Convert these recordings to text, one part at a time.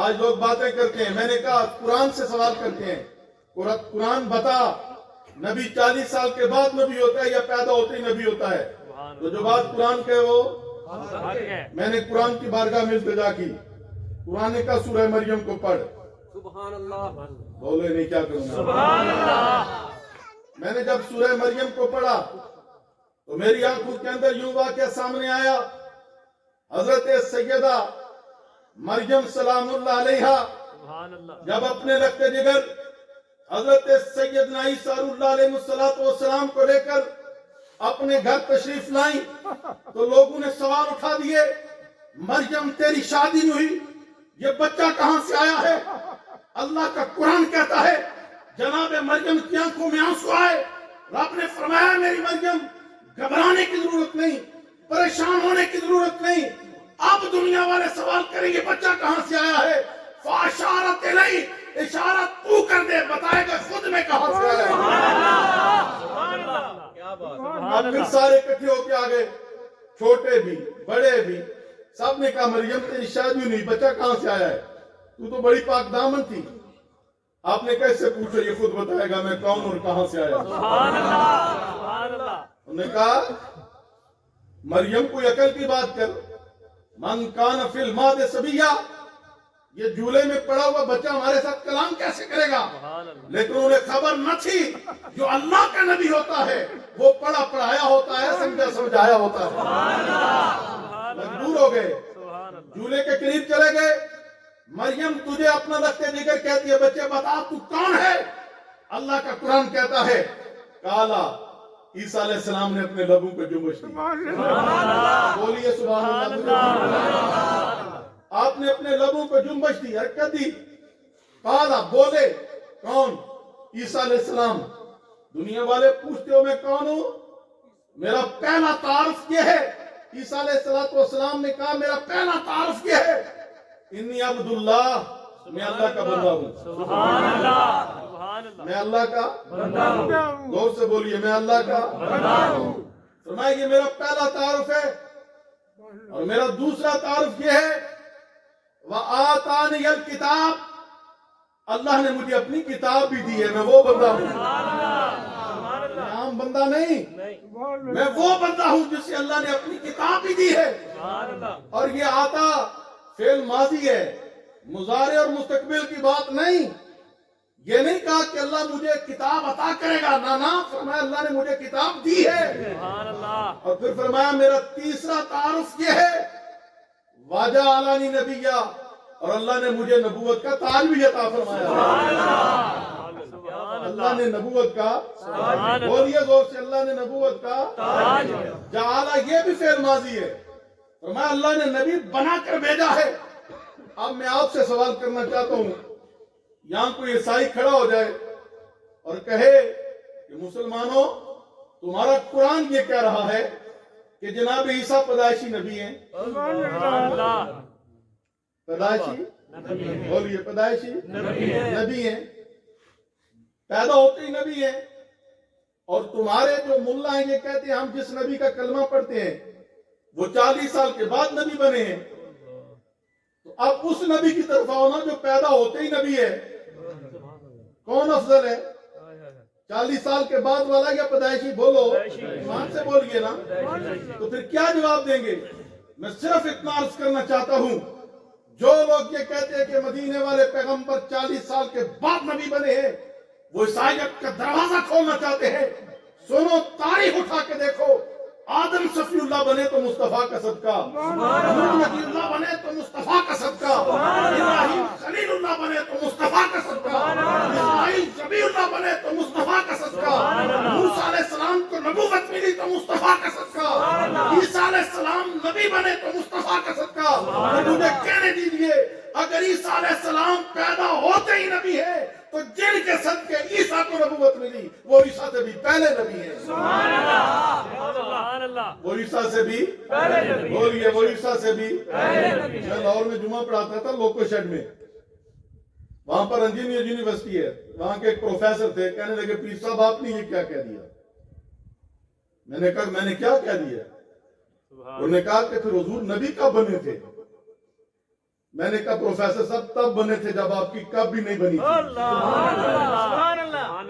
آج لوگ باتیں کرتے ہیں. میں نے کہا قرآن سے سوال کرتے ہیں, قرآن بتا نبی 40 سال کے بعد نبی ہوتا ہے یا پیدا ہوتے ہی نبی ہوتا ہے؟ تو جو بات قرآن کے وہ میں نے قرآن کی بارگاہ میں التجا کی. قرآن کا سورہ مریم کو پڑھ. سبحان اللہ. بولے نہیں کیا کروں گا. سبحان اللہ. میں نے جب سورہ مریم کو پڑھا تو میری آنکھوں کے اندر یوں واقعہ سامنے آیا. حضرت سیدہ مریم سلام اللہ علیہا جب اپنے رکت جگر حضرت سیدنا عیسیٰ اللہ علیہ السلام کو لے کر اپنے گھر تشریف لائیں تو لوگوں نے سوال اٹھا دیے, مریم تیری شادی نہیں ہوئی, یہ بچہ کہاں سے آیا ہے؟ اللہ کا قرآن کہتا ہے جناب مریم کی آنکھوں میں آنسو آئے. رب نے فرمایا میری مریم گھبرانے کی ضرورت نہیں, پریشان ہونے کی ضرورت نہیں. اب دنیا والے سوال کریں گے بچہ کہاں سے آیا ہے؟ فاشارت الیہ, اشارہ تو کر دے, بتائے گا خود میں کہاں سے آیا ہے. اب پھر سارے اکٹھے ہو کے آگئے, چھوٹے بھی بڑے بھی, سب نے کہا مریم تیری شادی نہیں, بچہ کہاں سے آیا ہے؟ تو بڑی پاک دامن تھی. آپ نے کیسے پوچھو, یہ خود بتائے گا میں کون اور کہاں سے آیا. انہوں نے کہا مریم کوئی عقل کی بات کر, من کان فی المہد صبیا, یہ جھولے میں پڑا ہوا بچہ ہمارے ساتھ کلام کیسے کرے گا؟ لیکن انہیں خبر نہ تھی جو اللہ کا نبی ہوتا ہے وہ پڑھا پڑھایا ہوتا ہے, سمجھا سمجھایا ہوتا ہے. مجبور ہو گئے, جھولے کے قریب چلے گئے. مریم تجھے اپنا رکھتے جگر کہتی ہے, بچے بتا تو کون ہے؟ اللہ کا قرآن کہتا ہے کالا عیسیٰ علیہ السلام نے اپنے لبوں کو جنبش دی. بولیے سبحان اللہ. آپ نے اپنے لبوں کو جنبش دی, حرکت دی. کالا بولے کون؟ عیسیٰ علیہ السلام. دنیا والے پوچھتے ہو میں کون ہوں؟ میرا پہلا تعارف یہ ہے. عیسیٰ علیہ السلام نے کہا میرا پہلا تعارف یہ ہے, انی عبداللہ, میں اللہ کا بندہ ہوں. سبحان اللہ. میں اللہ کا بندہ ہوں. غور سے بولیے میں اللہ کا بندہ ہوں. فرمائے یہ میرا پہلا تعارف ہے. اور میرا دوسرا تعارف یہ ہے وَآتَانِيَ الْكِتَابِ, اللہ نے مجھے اپنی کتاب بھی دی ہے. میں وہ بندہ ہوں, میں عام بندہ نہیں, میں وہ بندہ ہوں جسے اللہ نے اپنی کتاب بھی دی ہے. اور یہ آتا فعل ماضی ہے, مضارع اور مستقبل کی بات نہیں. یہ نہیں کہا کہ اللہ مجھے کتاب عطا کرے گا, نہ فرمایا اللہ نے مجھے کتاب دی ہے. اور پھر فرمایا میرا تیسرا تعارف یہ ہے وَجَعَلَنِي نَبِيًّا, اور اللہ نے مجھے نبوت کا تاج بھی عطا فرمایا. اللہ نے نبوت کا, بولیے زور سے, اللہ نے نبوت کا تاج. جعلہ یہ بھی فعل ماضی ہے, فرمایا اللہ نے نبی بنا کر بھیجا ہے. اب میں آپ سے سوال کرنا چاہتا ہوں, یہاں کوئی عیسائی کھڑا ہو جائے اور کہے کہ مسلمانوں تمہارا قرآن یہ کہہ رہا ہے کہ جناب عیسیٰ پیدائشی نبی ہیں. پیدائشی بولیے, پیدائشی نبی ہیں, پیدا ہوتے ہی نبی ہیں. اور تمہارے جو ملا ہیں یہ کہتے ہیں ہم جس نبی کا کلمہ پڑھتے ہیں وہ 40 سال کے بعد نبی بنے ہیں. تو اب اس نبی کی طرف آؤ نا جو پیدا ہوتے ہی نبی ہے. کون افضل ہے, 40 سال کے بعد والا یا پیدائشی؟ بولو, ایمان سے بولیے نا. تو پھر کیا جواب دیں گے؟ میں صرف اتنا عرض کرنا چاہتا ہوں, جو لوگ یہ کہتے ہیں کہ مدینے والے پیغمبر 40 سال کے بعد نبی بنے ہیں وہ عیسائیت کا دروازہ کھولنا چاہتے ہیں. سنو, تاریخ اٹھا کے دیکھو, آدم صفی اللہ بنے تو مصطفیٰ کا صدقہ, نوح نبی اللہ بنے تو مصطفیٰ کا صدقہ, ابراہیم خلیل اللہ بنے تو مصطفیٰ کا صدقہ, اسماعیل ذبیح اللہ بنے تو مصطفیٰ کا صدقہ, موسیٰ علیہ السلام کو نبوت ملی تو مصطفیٰ کا صدقہ, عیسیٰ علیہ السلام نبی بنے تو مصطفیٰ کا صدقہ. مجھے کہنے دیجئے اگر عیسیٰ علیہ السلام پیدا ہوتے ہی نبی ہے تو جن کے صدقے عیسیٰ کو نبوت ملی وہ عیسیٰ سے بھی پہلے نبی ہیں. وہ عیسیٰ سے بھی بولیے, وہ عیسیٰ سے بھی. میں لاہور میں جمعہ پڑھاتا تھا لوکو شیڈ میں, وہاں پر انجینئر یونیورسٹی ہے, وہاں کے ایک پروفیسر تھے, کہنے لگے پیر صاحب آپ نے یہ کیا کہہ دیا؟ میں نے کہا میں نے کیا کہہ دیا؟ انہوں نے کہا کہ پھر حضور نبی کب بنے تھے؟ میں نے کہا پروفیسر صاحب تب بنے تھے جب آپ کی کب بھی نہیں بنی تھی. سبحان اللہ. سبحان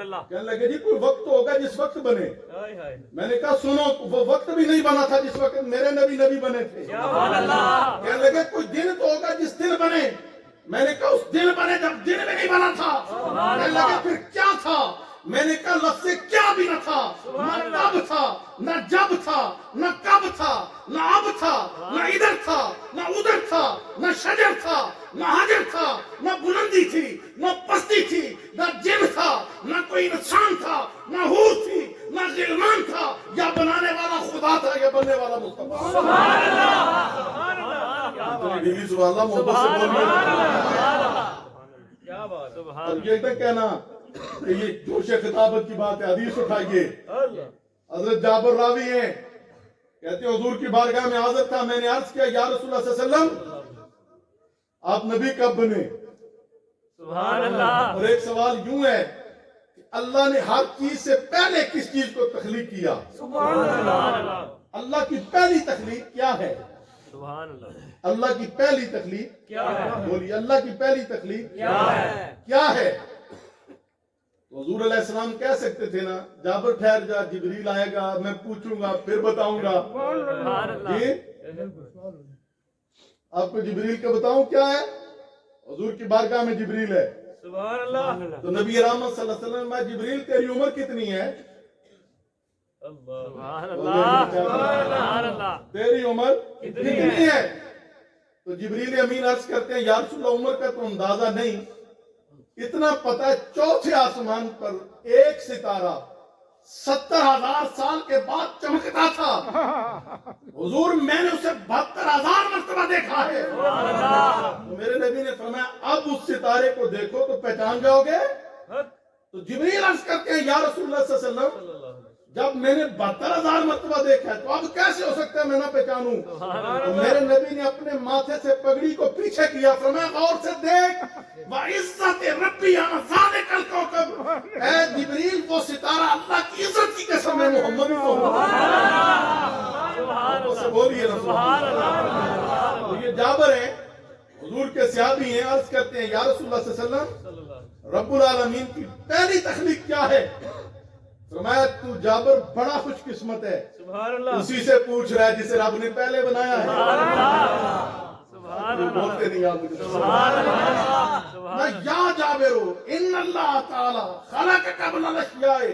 اللہ. کہنے لگے جی کوئی وقت تو ہوگا جس وقت بنے. ہائے ہائے. میں نے کہا سنو وہ وقت بھی نہیں بنا تھا جس وقت میرے نبی بنے تھے. سبحان اللہ. کہنے لگے کوئی دن تو ہوگا جس دن بنے. میں نے کہا اس دن بنے جب دن بھی نہیں بنا تھا. کہنے لگے پھر کیا تھا. میں نے کہا لفظ کیا بھی نہ تھا. نہ تب تھا نہ جب تھا نہ کب تھا نہ اب تھا نہ ادھر تھا نہ ادھر تھا نہ شجر تھا نہ حجر تھا نہ بلندی تھی نہ پستی تھی نہ جن تھا نہ کوئی انسان تھا نہ حور تھی نہ غلمان تھا. یا بنانے والا خدا تھا یا بننے والا مصطفیٰ. سبحان اللہ. سبحان اللہ. دلی سبحان اللہ محبت سے بولنا. کیا بات. اور یہ نہ کہنا کہ یہ جوش خطابت کی بات ہے. حدیث اٹھائیے. حضرت جابر راوی ہیں کہتے ہیں حضور کی بارگاہ میں حاضر تھا. میں نے عرض کیا یا رسول اللہ صلی اللہ علیہ وسلم آپ نبی کب بنے. سبحان اللہ. اور ایک سوال یوں ہے کہ اللہ نے ہر چیز سے پہلے کس چیز کو تخلیق کیا. سبحان اللہ. اللہ کی پہلی تخلیق کیا ہے. سبحان اللہ. اللہ کی پہلی تخلیق کیا ہے. بولیے اللہ کی پہلی تخلیق کیا ہے. کیا ہے. تو حضور علیہ السلام کہہ سکتے تھے نا جابر ٹھہر جا جبریل آئے گا میں پوچھوں گا پھر بتاؤں گا. سبحان اللہ. جی آپ کو جبریل کا بتاؤں کیا ہے. حضور کی بارگاہ میں جبریل ہے. سبحان اللہ. تو نبی رحمت صلی اللہ علیہ وسلم میں جبریل تیری عمر کتنی ہے. سبحان اللہ. سبحان اللہ. تیری عمر کتنی کتنی ہے. تو جبریل امین عرض کرتے ہیں یا رسول اللہ عمر کا تو اندازہ نہیں. اتنا پتہ ہے چوتھے آسمان پر ایک ستارہ 70,000 سال کے بعد چمکتا تھا. حضور میں نے اسے 72,000 مرتبہ دیکھا ہے. تو میرے نبی نے فرمایا اب اس ستارے کو دیکھو تو پہچان جاؤ گے. تو جبریل عرض کرتے ہیں یا رسول اللہ صلی اللہ علیہ وسلم جب میں نے 72,000 مرتبہ دیکھا ہے تو اب کیسے ہو سکتا ہے میں نہ پہچانوں. تو میرے نبی نے اپنے ماتھے سے پگڑی کو پیچھے کیا. فرمایا غور سے دیکھ وعزت ربی انا ذالک الکوکب. اے جبریل وہ ستارہ اللہ کی عزت کی قسم ہے محمد کو. اسے بولیے سبحان اللہ. تو یہ جابر ہیں حضور کے صحابی ہیں. عرض کرتے ہیں یا رسول اللہ صلی اللہ علیہ وسلم رب العالمین کی پہلی تخلیق کیا ہے. فرمایا تو جابر بڑا خوش قسمت ہے. سبحان اللہ. اسی سے پوچھ رہا ہے جسے رب نے پہلے بنایا ہے. سبحان تو اللہ. بولتے نہیں آپ مجھے. سبحان اللہ. میں یا جابر ان اللہ تعالی خلق قبل الاشیاء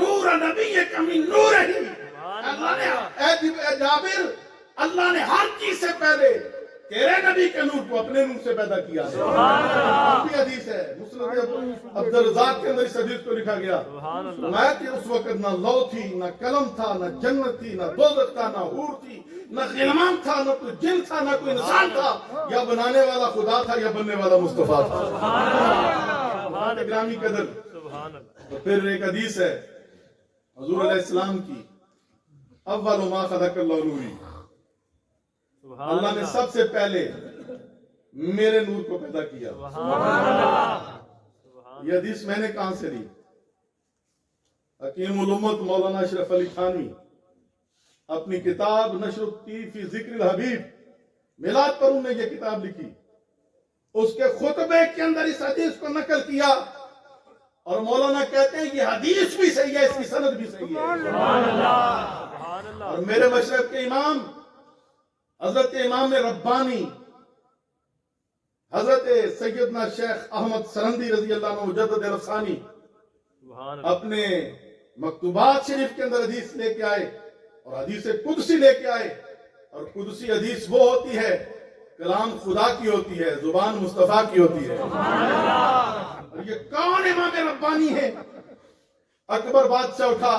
نور نبیک من نورہ. اللہ نے اے جابر اللہ نے ہر چیز سے پہلے تیرے نبی کے نور کو اپنے نور سے پیدا کیا ہے. بھی حدیث ہے مسلم عبدالرزاق کے اندر اس حدیث کو لکھا گیا. میں کہ اس وقت نہ لو تھی نہ قلم تھا نہ جنت تھی نہ دوزخ تھا نہ حور تھی نہ غلمان تھا نہ کوئی جن تھا نہ کوئی انسان تھا. یا بنانے والا خدا تھا یا بننے والا مصطفیٰ تھا. گرامی قدر. تو پھر ایک حدیث ہے حضور علیہ السلام کی اول ما خلق اللہ نوری. اللہ نے سب سے پہلے میرے نور کو پیدا کیا. یہ حدیث میں نے کہاں سے لی. حکیم الامت مولانا اشرف علی تھانوی اپنی کتاب نشر الطیب فی ذکر الحبیب میلاد پر انہوں نے یہ کتاب لکھی. اس کے خطبے کے اندر اس حدیث کو نقل کیا اور مولانا کہتے ہیں یہ حدیث بھی صحیح ہے اس کی سند بھی صحیح ہے. اور میرے مشرب کے امام حضرت امام ربانی حضرت سیدنا شیخ احمد سرندی رضی اللہ عنہ مجدد رفسانی اپنے مکتوبات شریف کے اندر حدیث لے کے آئے اور حدیث قدسی لے کے آئے. اور قدسی حدیث وہ ہوتی ہے کلام خدا کی ہوتی ہے زبان مصطفیٰ کی ہوتی ہے. اور یہ کون امام ربانی ہے. اکبر بادشاہ اٹھا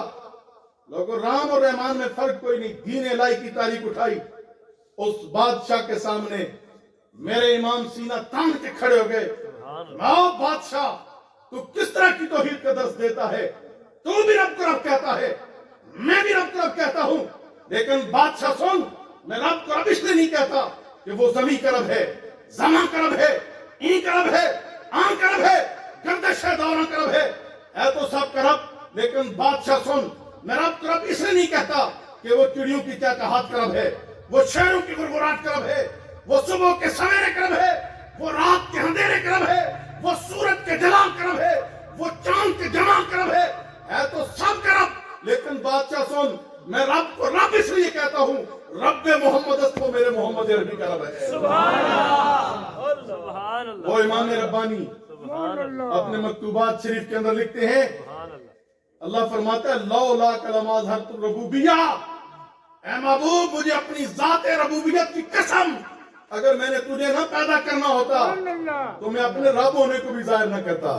لوگوں رام اور رحمان میں فرق کوئی نہیں. دین الہی کی تاریخ اٹھائی. اس بادشاہ کے سامنے میرے امام سینہ تان کے کھڑے ہو گئے. آؤ بادشاہ تو کس طرح کی توحید کا درس دیتا ہے. تو بھی رب کو رب کہتا ہے میں بھی رب کو رب کہتا ہوں. لیکن بادشاہ سن میں رب کو رب اس لیے نہیں کہتا کہ وہ زمین کا رب ہے زمان کا رب ہے این کا رب ہے آن کا رب ہے گردش ہے دوران کا رب ہے ہے تو سب کا رب. لیکن بادشاہ سن میں رب کو رب اس لیے نہیں کہتا کہ وہ چڑیوں کی چہچہاہٹ کا رب ہے وہ شہروں کی گڑگڑاہٹ کا رب ہے وہ صبح کے سویرے کا رب ہے وہ رات کے اندھیرے کا رب ہے، وہ سورج کے جلال کا رب ہے، وہ چاند کے جمال کا رب ہے تو سب کا رب۔ لیکن بادشاہ سن، میں رب کو رب اس لیے کہتا ہوں، رب محمد اس کو میرے محمد عربی کا رب ہے۔ سبحان اللہ وہ امام ربانی اپنے مکتوبات شریف کے اندر لکھتے ہیں، سبحان اللہ اللہ فرماتا ہے لولا کلمہ اظہرت الربوبیہ، اے محبوب مجھے اپنی ذات ربوبیت کی قسم، اگر میں نے تجھے نہ پیدا کرنا ہوتا تو میں اپنے رب ہونے کو بھی ظاہر نہ کرتا۔